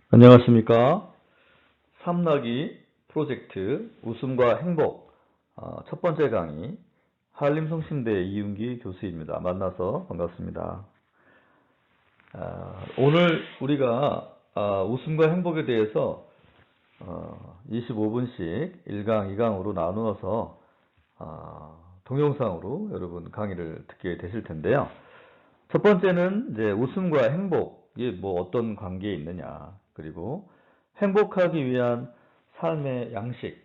안녕하십니까. 삼나기 프로젝트 웃음과 행복 첫 번째 강의 한림성심대 이윤기 교수입니다. 만나서 반갑습니다. 오늘 우리가 웃음과 행복에 대해서 25분씩 1강, 2강으로 나누어서 동영상으로 여러분 강의를 듣게 되실 텐데요. 첫 번째는 이제 웃음과 행복이 뭐 어떤 관계에 있느냐, 그리고 행복하기 위한 삶의 양식,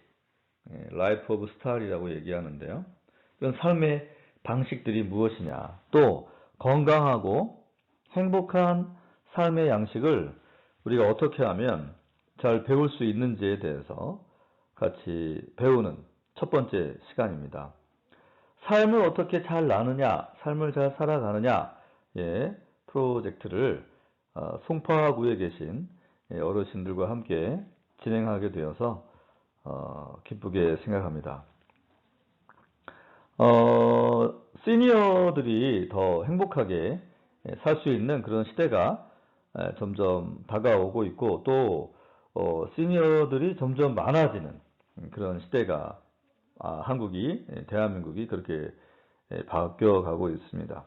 라이프 오브 스타일이라고 얘기하는데요. 이런 삶의 방식들이 무엇이냐, 또 건강하고 행복한 삶의 양식을 우리가 어떻게 하면 잘 배울 수 있는지에 대해서 같이 배우는 첫 번째 시간입니다. 삶을 어떻게 잘 나느냐, 삶을 잘 살아가느냐, 프로젝트를 송파구에 계신 어르신들과 함께 진행하게 되어서 기쁘게 생각합니다. 시니어들이 더 행복하게 살 수 있는 그런 시대가 점점 다가오고 있고, 또 시니어들이 점점 많아지는 그런 시대가 한국이, 대한민국이 그렇게 바뀌어가고 있습니다.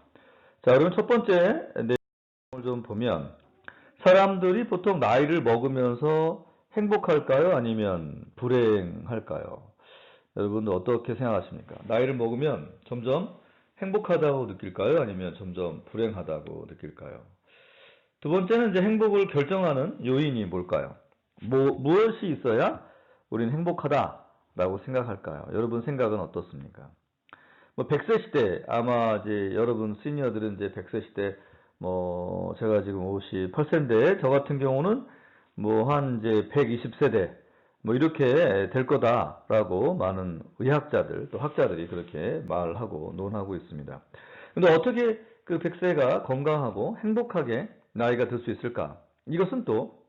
자, 그럼 첫 번째 내용을 좀 보면, 사람들이 보통 나이를 먹으면서 행복할까요? 아니면 불행할까요? 여러분들 어떻게 생각하십니까? 나이를 먹으면 점점 행복하다고 느낄까요? 아니면 점점 불행하다고 느낄까요? 두 번째는 이제 행복을 결정하는 요인이 뭘까요? 무엇이 있어야 우리는 행복하다라고 생각할까요? 여러분 생각은 어떻습니까? 뭐 100세 시대, 아마 이제 여러분 시니어들은 이제 100세 시대, 뭐 제가 지금 58세인데 저 같은 경우는 뭐 한 이제 120세대 뭐 이렇게 될 거다라고 많은 의학자들 또 학자들이 그렇게 말하고 논하고 있습니다. 근데 어떻게 그 100세가 건강하고 행복하게 나이가 들 수 있을까? 이것은 또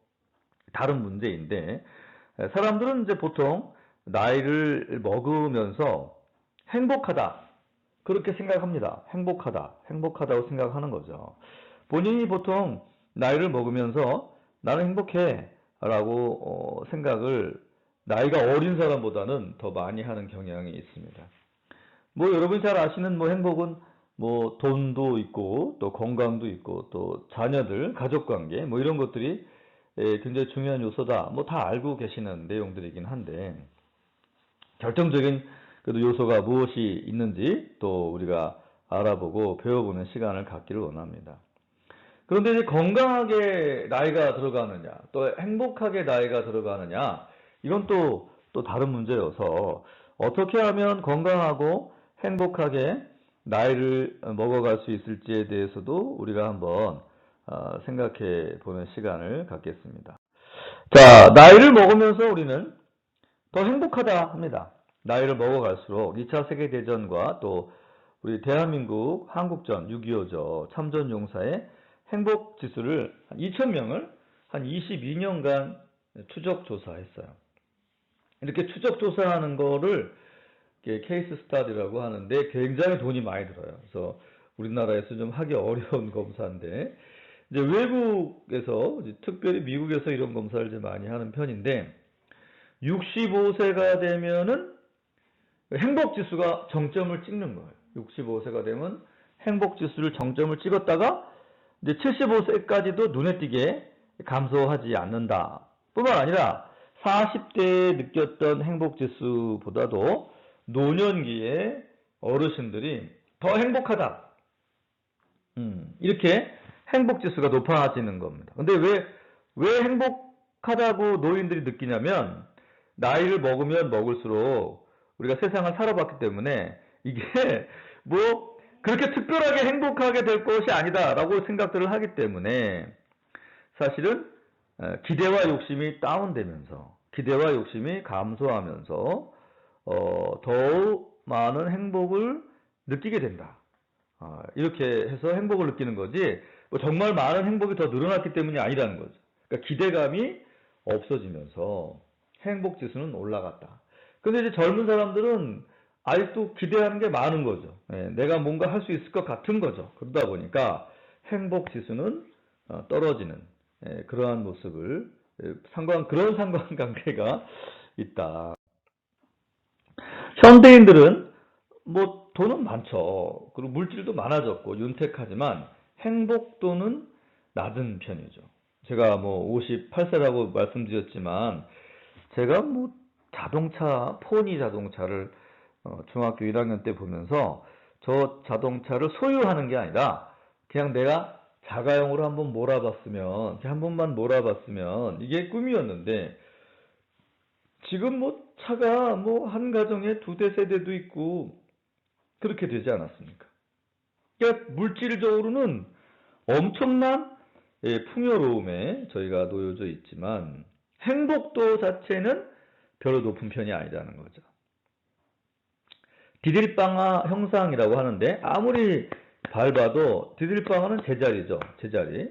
다른 문제인데, 사람들은 이제 보통 나이를 먹으면서 행복하다, 그렇게 생각합니다. 행복하다고 생각하는 거죠. 본인이 보통 나이를 먹으면서 나는 행복해 라고 생각을 나이가 어린 사람보다는 더 많이 하는 경향이 있습니다. 뭐 여러분이 잘 아시는 뭐 행복은 뭐 돈도 있고 또 건강도 있고 또 자녀들, 가족관계 뭐 이런 것들이 굉장히 중요한 요소다. 뭐 다 알고 계시는 내용들이긴 한데, 결정적인 그래도 요소가 무엇이 있는지 또 우리가 알아보고 배워보는 시간을 갖기를 원합니다. 그런데 이제 건강하게 나이가 들어가느냐, 또 행복하게 나이가 들어가느냐, 이건 또 다른 문제여서 어떻게 하면 건강하고 행복하게 나이를 먹어갈 수 있을지에 대해서도 우리가 한번 생각해 보는 시간을 갖겠습니다. 자, 나이를 먹으면서 우리는 더 행복하다 합니다. 나이를 먹어갈수록 2차 세계대전과 또 우리 대한민국 한국전 6.25죠. 참전용사의 행복지수를 한 2,000명을 한 22년간 추적 조사했어요. 이렇게 추적 조사하는 거를 케이스 스타디라고 하는데 굉장히 돈이 많이 들어요. 그래서 우리나라에서 좀 하기 어려운 검사인데, 이제 외국에서, 특별히 미국에서 이런 검사를 좀 많이 하는 편인데, 65세가 되면은 행복지수가 정점을 찍는 거예요. 65세가 되면 행복지수를 정점을 찍었다가 이제 75세까지도 눈에 띄게 감소하지 않는다. 뿐만 아니라 40대에 느꼈던 행복지수보다도 노년기에 어르신들이 더 행복하다. 이렇게 행복지수가 높아지는 겁니다. 근데 왜 행복하다고 노인들이 느끼냐면, 나이를 먹으면 먹을수록 우리가 세상을 살아봤기 때문에 이게 뭐 그렇게 특별하게 행복하게 될 것이 아니다라고 생각들을 하기 때문에, 사실은 기대와 욕심이 다운되면서, 기대와 욕심이 감소하면서 더욱 많은 행복을 느끼게 된다. 이렇게 해서 행복을 느끼는 거지, 뭐 정말 많은 행복이 더 늘어났기 때문이 아니라는 거죠. 그러니까 기대감이 없어지면서 행복 지수는 올라갔다. 근데 이제 젊은 사람들은 아직도 기대하는 게 많은 거죠. 내가 뭔가 할 수 있을 것 같은 거죠. 그러다 보니까 행복 지수는 떨어지는 그러한 모습을 그런 상관관계가 있다. 현대인들은 뭐 돈은 많죠. 그리고 물질도 많아졌고 윤택하지만 행복도는 낮은 편이죠. 제가 뭐 58세라고 말씀드렸지만 제가 뭐 포니 자동차를 중학교 1학년 때 보면서 저 자동차를 소유하는 게 아니라 그냥 내가 자가용으로 한번 몰아봤으면, 한 번만 몰아봤으면 이게 꿈이었는데 지금 뭐 차가 뭐 한 가정에 2대 세대도 있고 그렇게 되지 않았습니까? 그러니까 물질적으로는 엄청난 풍요로움에 저희가 놓여져 있지만 행복도 자체는 별로 높은 편이 아니라는 거죠. 디딜방화 형상이라고 하는데 아무리 밟아도 디딜방화는 제자리죠. 제자리.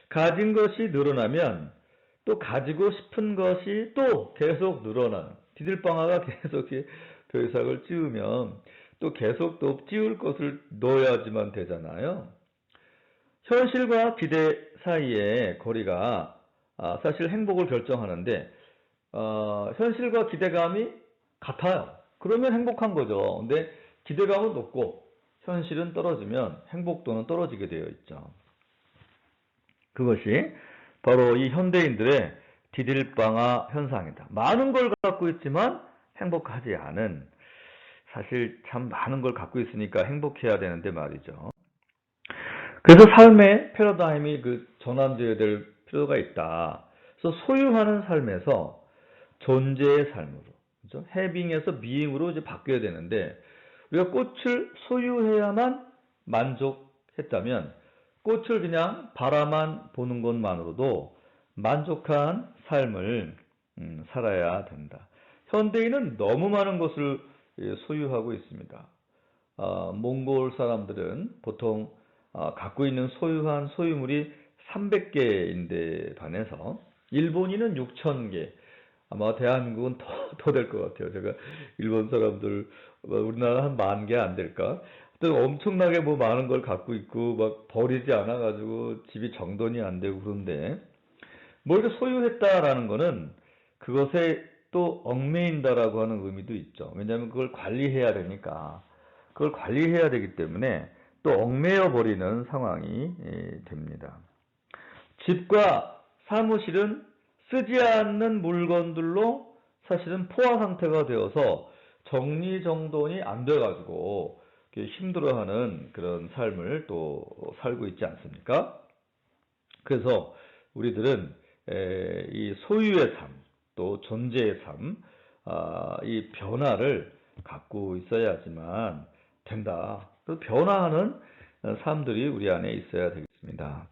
가진 것이 늘어나면 또 가지고 싶은 것이 또 계속 늘어나는, 디딜방화가 계속 벼이삭을 찌우면 또 계속 또 찌울 것을 넣어야지만 되잖아요. 현실과 기대 사이의 거리가 사실 행복을 결정하는데 현실과 기대감이 같아요. 그러면 행복한 거죠. 근데 기대감은 높고 현실은 떨어지면 행복도는 떨어지게 되어 있죠. 그것이 바로 이 현대인들의 디딜방화 현상이다. 많은 걸 갖고 있지만 행복하지 않은, 사실 참 많은 걸 갖고 있으니까 행복해야 되는데 말이죠. 그래서 삶의 패러다임이 전환되어야 될 필요가 있다. 그래서 소유하는 삶에서 존재의 삶으로, 그죠? 해빙에서 비잉으로 이제 바뀌어야 되는데 우리가 꽃을 소유해야만 만족했다면 꽃을 그냥 바라만 보는 것만으로도 만족한 삶을 살아야 된다. 현대인은 너무 많은 것을 소유하고 있습니다. 몽골 사람들은 보통 갖고 있는 소유한 소유물이 300개인데 반해서 일본인은 6,000개, 아마 대한민국은 더 될 것 같아요. 제가 일본 사람들, 우리나라 한 10,000개 안 될까? 또 엄청나게 뭐 많은 걸 갖고 있고 막 버리지 않아가지고 집이 정돈이 안 되고 그런데 뭐 이렇게 소유했다라는 거는 그것에 또 얽매인다라고 하는 의미도 있죠. 왜냐하면 그걸 관리해야 되니까. 그걸 관리해야 되기 때문에 또 얽매여 버리는 상황이 됩니다. 집과 사무실은 쓰지 않는 물건들로 사실은 포화 상태가 되어서 정리정돈이 안 돼가지고 힘들어하는 그런 삶을 또 살고 있지 않습니까? 그래서 우리들은 이 소유의 삶, 또 존재의 삶, 이 변화를 갖고 있어야지만 된다. 그 변화하는 삶들이 우리 안에 있어야 되겠습니다.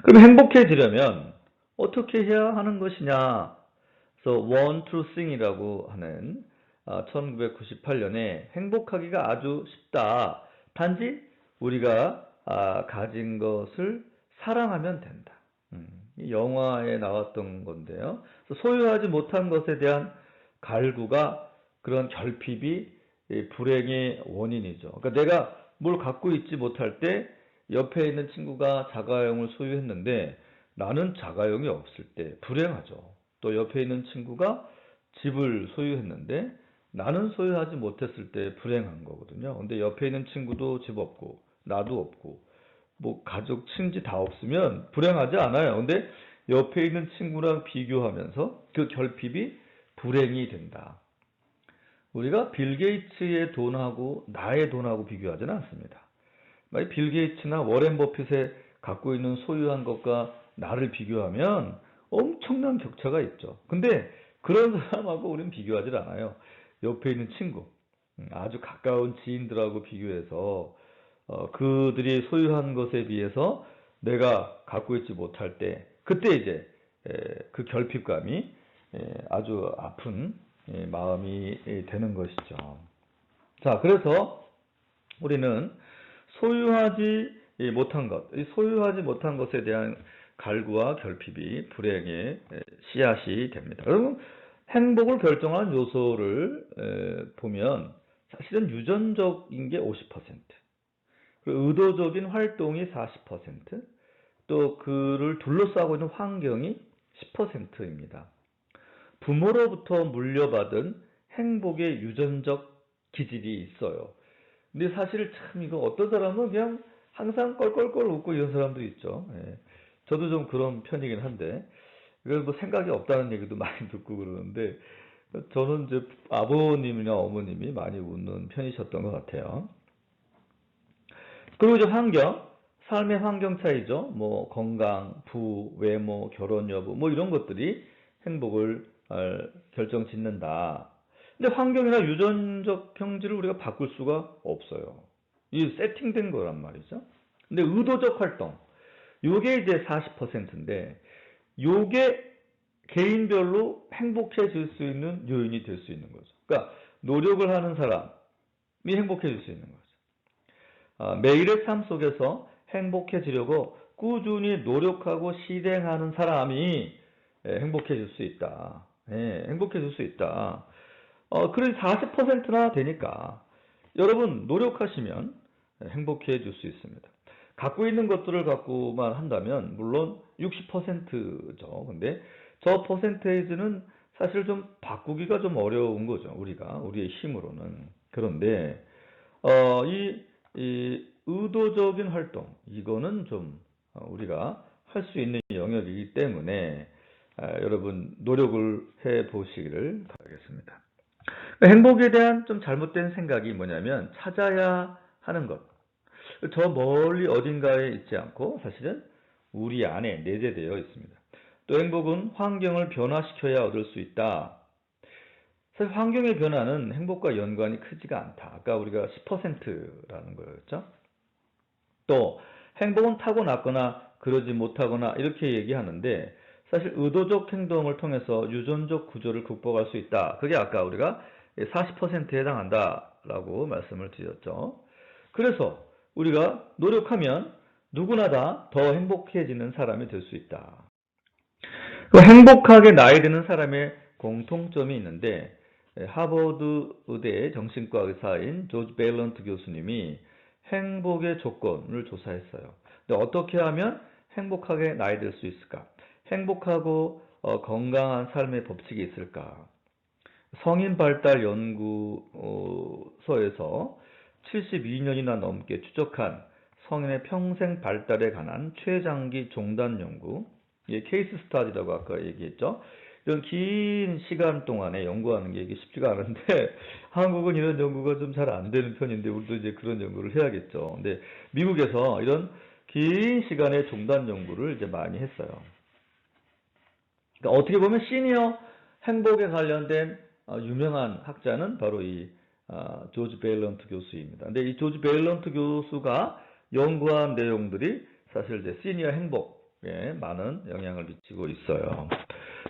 그럼 행복해지려면 어떻게 해야 하는 것이냐? 그래서 One True Thing이라고 하는 1998년에 행복하기가 아주 쉽다. 단지 우리가 가진 것을 사랑하면 된다. 이 영화에 나왔던 건데요. 소유하지 못한 것에 대한 갈구가, 그런 결핍이 불행의 원인이죠. 그러니까 내가 뭘 갖고 있지 못할 때 옆에 있는 친구가 자가용을 소유했는데 나는 자가용이 없을 때 불행하죠. 또 옆에 있는 친구가 집을 소유했는데 나는 소유하지 못했을 때 불행한 거거든요. 근데 옆에 있는 친구도 집 없고 나도 없고 뭐 가족 친지 다 없으면 불행하지 않아요. 근데 옆에 있는 친구랑 비교하면서 그 결핍이 불행이 된다. 우리가 빌 게이츠의 돈하고 나의 돈하고 비교하지는 않습니다. 빌 게이츠나 워렌 버핏의 갖고 있는 소유한 것과 나를 비교하면 엄청난 격차가 있죠. 근데 그런 사람하고 우리는 비교하지 않아요. 옆에 있는 친구, 아주 가까운 지인들하고 비교해서 그들이 소유한 것에 비해서 내가 갖고 있지 못할 때 그때 이제 그 결핍감이 아주 아픈 마음이 되는 것이죠. 자, 그래서 우리는 소유하지 못한 것, 소유하지 못한 것에 대한 갈구와 결핍이 불행의 씨앗이 됩니다. 여러분, 행복을 결정하는 요소를 보면 사실은 유전적인 게 50%, 그리고 의도적인 활동이 40%, 또 그를 둘러싸고 있는 환경이 10%입니다. 부모로부터 물려받은 행복의 유전적 기질이 있어요. 근데 사실 참 이거 어떤 사람은 그냥 항상 껄껄껄 웃고 이런 사람도 있죠. 예. 저도 좀 그런 편이긴 한데, 이걸 뭐 생각이 없다는 얘기도 많이 듣고 그러는데, 저는 이제 아버님이나 어머님이 많이 웃는 편이셨던 것 같아요. 그리고 이제 삶의 환경 차이죠. 뭐 건강, 부, 외모, 결혼 여부, 뭐 이런 것들이 행복을 결정짓는다. 근데 환경이나 유전적 형질을 우리가 바꿀 수가 없어요. 이 세팅된 거란 말이죠. 근데 의도적 활동, 요게 이제 40%인데, 요게 개인별로 행복해질 수 있는 요인이 될 수 있는 거죠. 그러니까 노력을 하는 사람이 행복해질 수 있는 거죠. 매일의 삶 속에서 행복해지려고 꾸준히 노력하고 실행하는 사람이 행복해질 수 있다. 행복해질 수 있다. 그래서 40%나 되니까 여러분 노력하시면 행복해질 수 있습니다. 갖고 있는 것들을 갖고만 한다면 물론 60%죠. 근데 저 퍼센테이지는 사실 좀 바꾸기가 좀 어려운 거죠. 우리의 힘으로는. 그런데 이 의도적인 활동, 이거는 좀 우리가 할 수 있는 영역이기 때문에 여러분 노력을 해 보시기를 바라겠습니다. 행복에 대한 좀 잘못된 생각이 뭐냐면 찾아야 하는 것. 저 멀리 어딘가에 있지 않고 사실은 우리 안에 내재되어 있습니다. 또 행복은 환경을 변화시켜야 얻을 수 있다. 사실 환경의 변화는 행복과 연관이 크지가 않다. 아까 우리가 10%라는 거였죠. 또 행복은 타고났거나 그러지 못하거나 이렇게 얘기하는데 사실 의도적 행동을 통해서 유전적 구조를 극복할 수 있다. 그게 아까 우리가 40%에 해당한다라고 말씀을 드렸죠. 그래서 우리가 노력하면 누구나 다 더 행복해지는 사람이 될 수 있다. 행복하게 나이 드는 사람의 공통점이 있는데 하버드 의대 정신과 의사인 조지 밸런트 교수님이 행복의 조건을 조사했어요. 근데 어떻게 하면 행복하게 나이 들 수 있을까? 행복하고 건강한 삶의 법칙이 있을까? 성인 발달 연구소에서 72년이나 넘게 추적한 성인의 평생 발달에 관한 최장기 종단 연구, 케이스 스타디라고 아까 얘기했죠. 이런 긴 시간 동안에 연구하는 게 이게 쉽지가 않은데 한국은 이런 연구가 좀 잘 안 되는 편인데 우리도 이제 그런 연구를 해야겠죠. 근데 미국에서 이런 긴 시간의 종단 연구를 이제 많이 했어요. 그러니까 어떻게 보면 시니어 행복에 관련된 유명한 학자는 바로 이 조지 밸런트 교수입니다. 근데 이 조지 밸런트 교수가 연구한 내용들이 사실 이제 시니어 행복에 많은 영향을 미치고 있어요.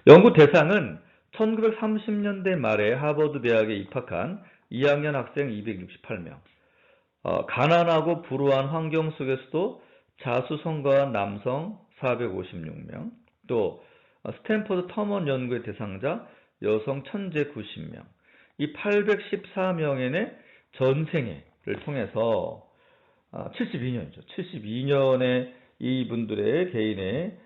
연구 대상은 1930년대 말에 하버드 대학에 입학한 2학년 학생 268명, 가난하고 불우한 환경 속에서도 자수성가한 남성 456명, 또 스탠퍼드 터먼 연구의 대상자 여성 1090명, 이 814명의 전생애를 통해서 72년이죠. 72년의 이분들의 개인의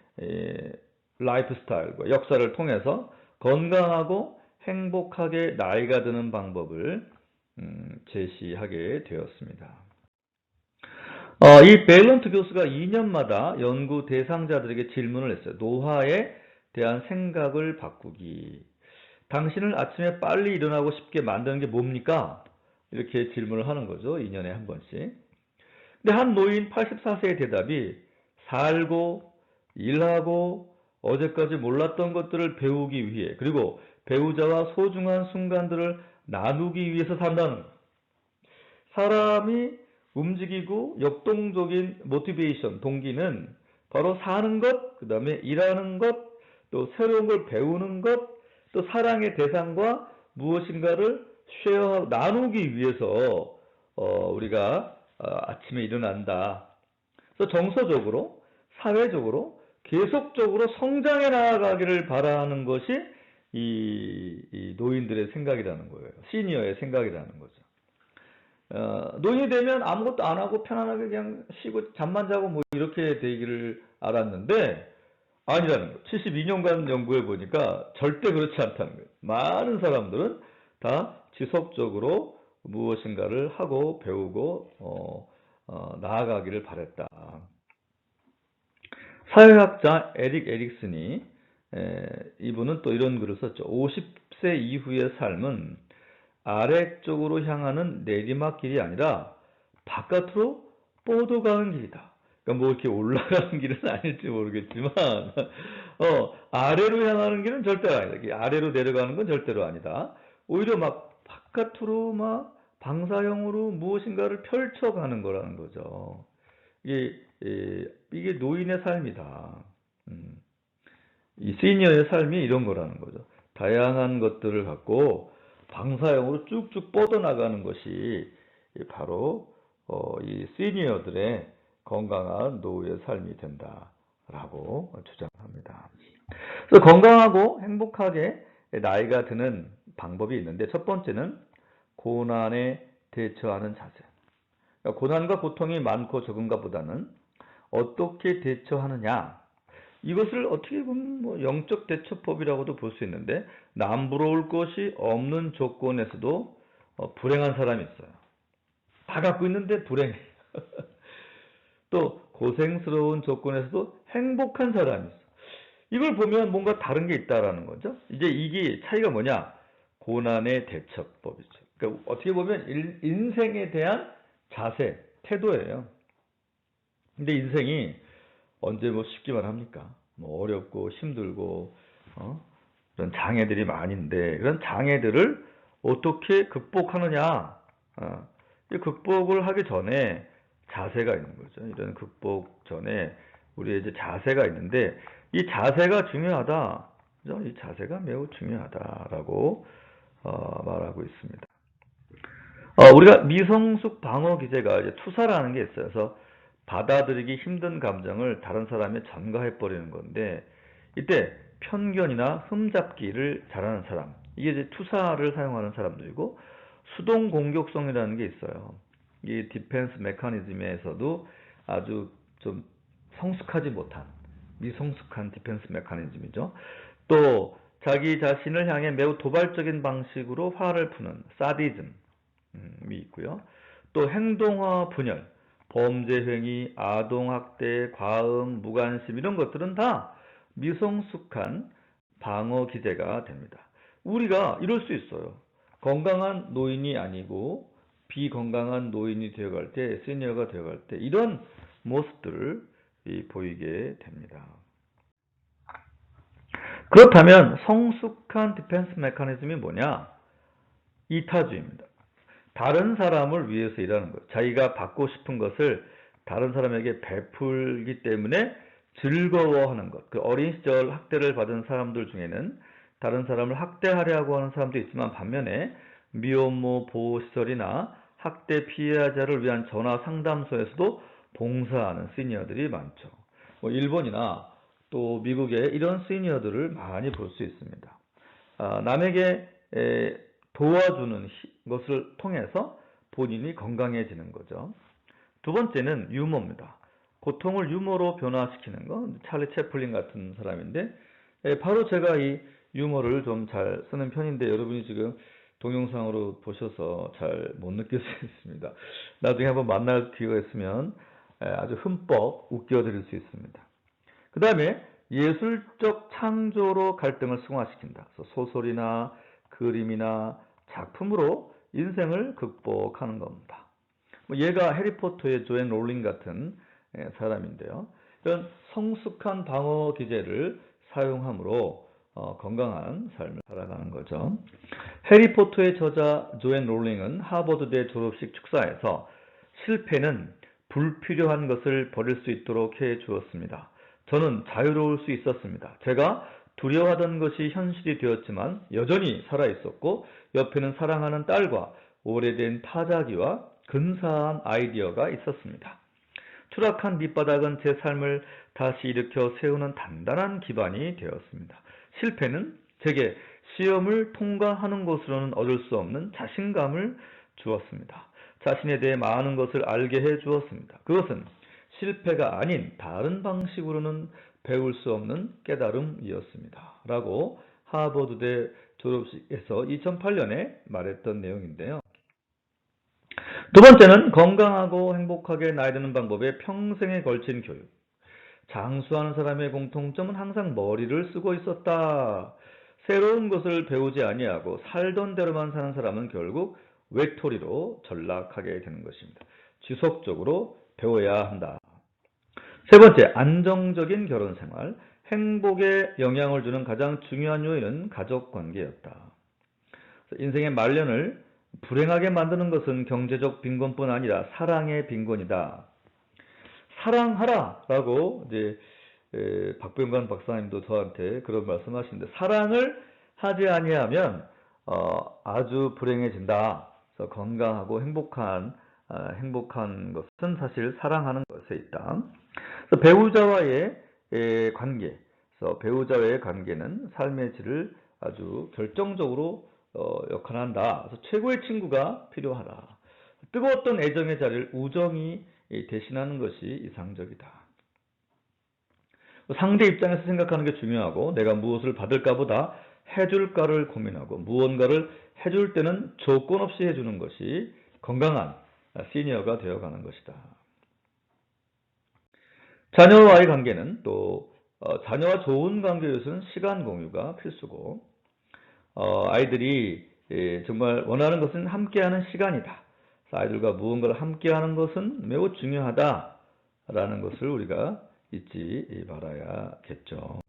라이프 스타일과 역사를 통해서 건강하고 행복하게 나이가 드는 방법을 제시하게 되었습니다. 이 밸런트 교수가 2년마다 연구 대상자들에게 질문을 했어요. 노화에 대한 생각을 바꾸기. 당신을 아침에 빨리 일어나고 싶게 만드는 게 뭡니까? 이렇게 질문을 하는 거죠. 2년에 한 번씩. 근데 한 노인 84세의 대답이 살고 일하고 어제까지 몰랐던 것들을 배우기 위해 그리고 배우자와 소중한 순간들을 나누기 위해서 산다는 것. 사람이 움직이고 역동적인 모티베이션, 동기는 바로 사는 것, 그 다음에 일하는 것, 또 새로운 걸 배우는 것, 또 사랑의 대상과 무엇인가를 쉐어하고 나누기 위해서 우리가 아침에 일어난다. 그래서 정서적으로, 사회적으로 계속적으로 성장해 나가기를 바라는 것이 이 노인들의 생각이라는 거예요. 시니어의 생각이라는 거죠. 노인이 되면 아무것도 안 하고 편안하게 그냥 쉬고 잠만 자고 뭐 이렇게 되기를 알았는데 아니라는 거. 72년간 연구해 보니까 절대 그렇지 않다는 거예요. 많은 사람들은 다 지속적으로 무엇인가를 하고 배우고 나아가기를 바랬다. 사회학자 에릭 에릭슨이 이분은 또 이런 글을 썼죠. 50세 이후의 삶은 아래쪽으로 향하는 내리막길이 아니라 바깥으로 뻗어가는 길이다. 그러니까 뭐 이렇게 올라가는 길은 아닐지 모르겠지만 아래로 향하는 길은 절대로 아니다. 아래로 내려가는 건 절대로 아니다. 오히려 막 바깥으로 막 방사형으로 무엇인가를 펼쳐가는 거라는 거죠. 이게 노인의 삶이다. 이 시니어의 삶이 이런 거라는 거죠. 다양한 것들을 갖고 방사형으로 쭉쭉 뻗어나가는 것이 바로 이 시니어들의 건강한 노후의 삶이 된다라고 주장합니다. 그래서 건강하고 행복하게 나이가 드는 방법이 있는데 첫 번째는 고난에 대처하는 자세. 그러니까 고난과 고통이 많고 적은가 보다는 어떻게 대처하느냐. 이것을 어떻게 보면 뭐 영적 대처법이라고도 볼 수 있는데 남부러울 것이 없는 조건에서도 불행한 사람이 있어요. 다 갖고 있는데 불행해. 또 고생스러운 조건에서도 행복한 사람이 있어. 이걸 보면 뭔가 다른 게 있다라는 거죠. 이제 이게 차이가 뭐냐? 고난의 대처법이죠. 그러니까 어떻게 보면 인생에 대한 자세, 태도예요. 근데 인생이 언제 뭐 쉽기만 합니까? 뭐 어렵고 힘들고 그런 장애들이 많은데 그런 장애들을 어떻게 극복하느냐? 이 극복을 하기 전에 자세가 있는 거죠. 이런 극복 전에 우리의 이제 자세가 있는데 이 자세가 중요하다. 그죠? 이 자세가 매우 중요하다라고 말하고 있습니다. 우리가 미성숙 방어 기제가 이제 투사라는 게 있어요. 그래서 받아들이기 힘든 감정을 다른 사람에 전가해 버리는 건데 이때 편견이나 흠잡기를 잘하는 사람, 이게 이제 투사를 사용하는 사람들이고 수동 공격성이라는 게 있어요. 이 디펜스 메커니즘에서도 아주 좀 성숙하지 못한 미성숙한 디펜스 메커니즘이죠. 또 자기 자신을 향해 매우 도발적인 방식으로 화를 푸는 사디즘이 있고요. 또 행동화 분열, 범죄 행위, 아동학대, 과음, 무관심 이런 것들은 다 미성숙한 방어 기제가 됩니다. 우리가 이럴 수 있어요. 건강한 노인이 아니고 비건강한 노인이 되어갈 때, 시니어가 되어갈 때 이런 모습들을 보이게 됩니다. 그렇다면 성숙한 디펜스 메커니즘이 뭐냐? 이타주의입니다. 다른 사람을 위해서 일하는 것. 자기가 받고 싶은 것을 다른 사람에게 베풀기 때문에 즐거워하는 것. 그 어린 시절 학대를 받은 사람들 중에는 다른 사람을 학대하려고 하는 사람도 있지만 반면에 미혼모 보호시설이나 학대 피해자를 위한 전화 상담소에서도 봉사하는 시니어들이 많죠. 뭐 일본이나 또 미국에 이런 시니어들을 많이 볼 수 있습니다. 남에게 도와주는 것을 통해서 본인이 건강해지는 거죠. 두 번째는 유머입니다. 고통을 유머로 변화시키는 거. 찰리 채플린 같은 사람인데 바로 제가 이 유머를 좀 잘 쓰는 편인데 여러분이 지금 동영상으로 보셔서 잘 못 느낄 수 있습니다. 나중에 한번 만날 기회가 있으면 아주 흠뻑 웃겨드릴 수 있습니다. 그 다음에 예술적 창조로 갈등을 승화시킨다. 소설이나 그림이나 작품으로 인생을 극복하는 겁니다. 얘가 해리포터의 조앤 롤링 같은 사람인데요. 이런 성숙한 방어 기제를 사용함으로 건강한 삶을 살아가는 거죠. 해리포터의 저자 조앤 롤링은 하버드대 졸업식 축사에서 실패는 불필요한 것을 버릴 수 있도록 해 주었습니다. 저는 자유로울 수 있었습니다. 제가 두려워하던 것이 현실이 되었지만 여전히 살아있었고 옆에는 사랑하는 딸과 오래된 타자기와 근사한 아이디어가 있었습니다. 추락한 밑바닥은 제 삶을 다시 일으켜 세우는 단단한 기반이 되었습니다. 실패는 제게 시험을 통과하는 것으로는 얻을 수 없는 자신감을 주었습니다. 자신에 대해 많은 것을 알게 해 주었습니다. 그것은 실패가 아닌 다른 방식으로는 배울 수 없는 깨달음이었습니다. 라고 하버드대 졸업식에서 2008년에 말했던 내용인데요. 두 번째는 건강하고 행복하게 나이 드는 방법에 평생에 걸친 교육. 장수하는 사람의 공통점은 항상 머리를 쓰고 있었다. 새로운 것을 배우지 아니하고 살던 대로만 사는 사람은 결국 외톨이로 전락하게 되는 것입니다. 지속적으로 배워야 한다. 세 번째, 안정적인 결혼 생활. 행복에 영향을 주는 가장 중요한 요인은 가족 관계였다. 인생의 말년을 불행하게 만드는 것은 경제적 빈곤뿐 아니라 사랑의 빈곤이다. 사랑하라 라고 이제 박병관 박사님도 저한테 그런 말씀하시는데, 사랑을 하지 아니하면 아주 불행해진다. 그래서 건강하고 행복한 것은 사실 사랑하는 것에 있다. 그래서 배우자와의 관계, 그래서 배우자와의 관계는 삶의 질을 아주 결정적으로 역할한다. 그래서 최고의 친구가 필요하다. 뜨거웠던 애정의 자리를 우정이 대신하는 것이 이상적이다. 상대 입장에서 생각하는 게 중요하고, 내가 무엇을 받을까 보다 해줄까를 고민하고, 무언가를 해줄 때는 조건 없이 해주는 것이 건강한 시니어가 되어가는 것이다. 자녀와의 관계는 또 자녀와 좋은 관계 요소는 시간 공유가 필수고, 아이들이 정말 원하는 것은 함께하는 시간이다. 아이들과 무언가를 함께하는 것은 매우 중요하다라는 것을 우리가 잊지 말아야겠죠.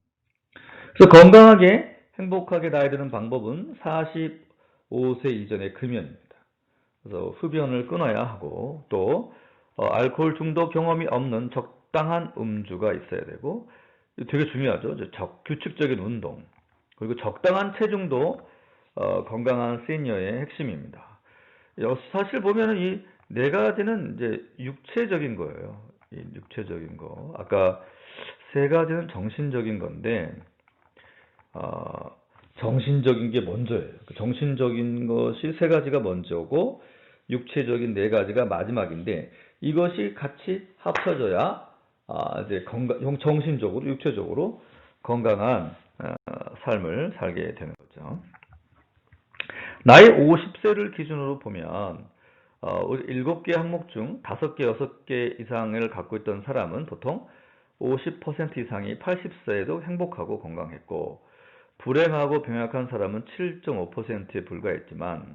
그래서 건강하게 행복하게 나이 드는 방법은 45세 이전의 금연입니다. 그래서 흡연을 끊어야 하고, 또 알코올 중독 경험이 없는 적당한 음주가 있어야 되고, 되게 중요하죠. 규칙적인 운동, 그리고 적당한 체중도 건강한 시니어의 핵심입니다. 사실 보면은 이 네 가지는 이제 육체적인 거예요. 이 육체적인 거. 아까 세 가지는 정신적인 건데, 정신적인 게 먼저예요. 정신적인 것이 세 가지가 먼저고, 육체적인 네 가지가 마지막인데, 이것이 같이 합쳐져야 이제 정신적으로, 육체적으로 건강한 삶을 살게 되는 거죠. 나이 50세를 기준으로 보면 우리 7개 항목 중 5개, 6개 이상을 갖고 있던 사람은 보통 50% 이상이 80세에도 행복하고 건강했고, 불행하고 병약한 사람은 7.5%에 불과했지만,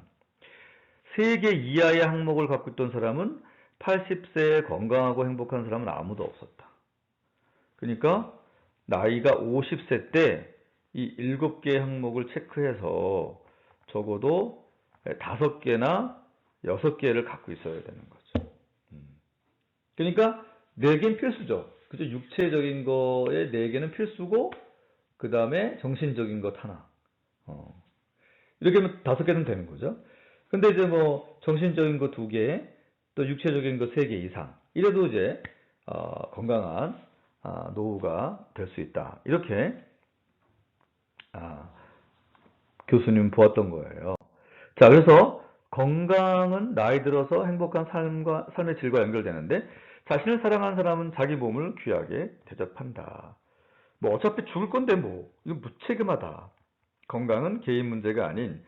3개 이하의 항목을 갖고 있던 사람은 80세에 건강하고 행복한 사람은 아무도 없었다. 그러니까 나이가 50세 때 이 7개 항목을 체크해서 적어도 5개나 6개를 갖고 있어야 되는 거죠. 그러니까 4개는 필수죠. 그죠? 육체적인 거에 4개는 필수고, 그 다음에 정신적인 것 하나. 이렇게 하면 5개는 되는 거죠. 근데 이제 뭐 정신적인 거 2개, 또 육체적인 거 3개 이상. 이래도 이제 건강한 노후가 될 수 있다. 이렇게 교수님 보았던 거예요. 자, 그래서 건강은 나이 들어서 행복한 삶의 질과 연결되는데, 자신을 사랑하는 사람은 자기 몸을 귀하게 대접한다. 뭐 어차피 죽을 건데 이거 무책임하다. 건강은 개인 문제가 아닌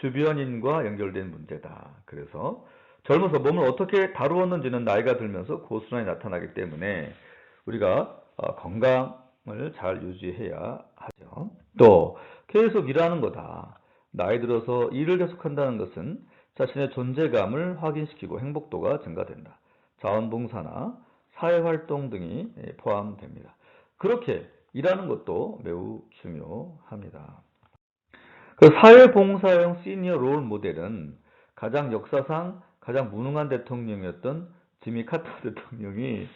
주변인과 연결된 문제다. 그래서 젊어서 몸을 어떻게 다루었는지는 나이가 들면서 고스란히 나타나기 때문에 우리가 건강을 잘 유지해야 하죠. 또 계속 일하는 거다. 나이 들어서 일을 계속한다는 것은 자신의 존재감을 확인시키고 행복도가 증가된다. 자원봉사나 사회활동 등이 포함됩니다. 그렇게 일하는 것도 매우 중요합니다. 그 사회봉사형 시니어 롤 모델은 역사상 가장 무능한 대통령이었던 지미 카터 대통령이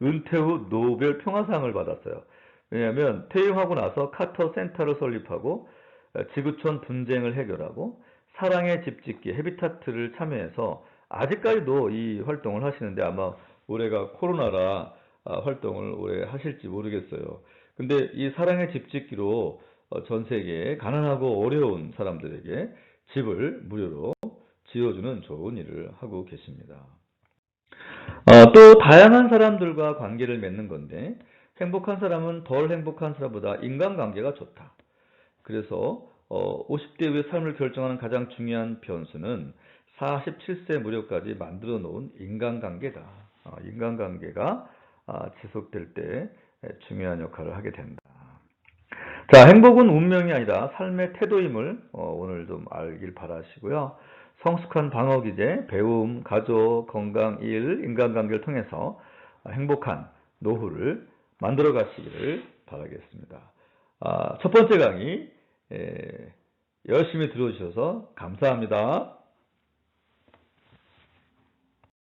은퇴 후 노벨 평화상을 받았어요. 왜냐하면 퇴임하고 나서 카터 센터를 설립하고 지구촌 분쟁을 해결하고 사랑의 집 짓기 헤비타트를 참여해서 아직까지도 이 활동을 하시는데, 아마 올해가 코로나라 활동을 올해 하실지 모르겠어요. 근데 이 사랑의 집 짓기로 전 세계에 가난하고 어려운 사람들에게 집을 무료로 지어주는 좋은 일을 하고 계십니다. 또 다양한 사람들과 관계를 맺는 건데, 행복한 사람은 덜 행복한 사람보다 인간관계가 좋다. 그래서 50대 이후의 삶을 결정하는 가장 중요한 변수는 47세 무렵까지 만들어 놓은 인간관계다. 인간관계가 지속될 때 중요한 역할을 하게 된다. 자, 행복은 운명이 아니라 삶의 태도임을 오늘 좀 알길 바라시고요. 성숙한 방어 기제, 배움, 가족, 건강, 일, 인간관계를 통해서 행복한 노후를 만들어 가시기를 바라겠습니다. 첫 번째 강의 열심히 들어주셔서 감사합니다.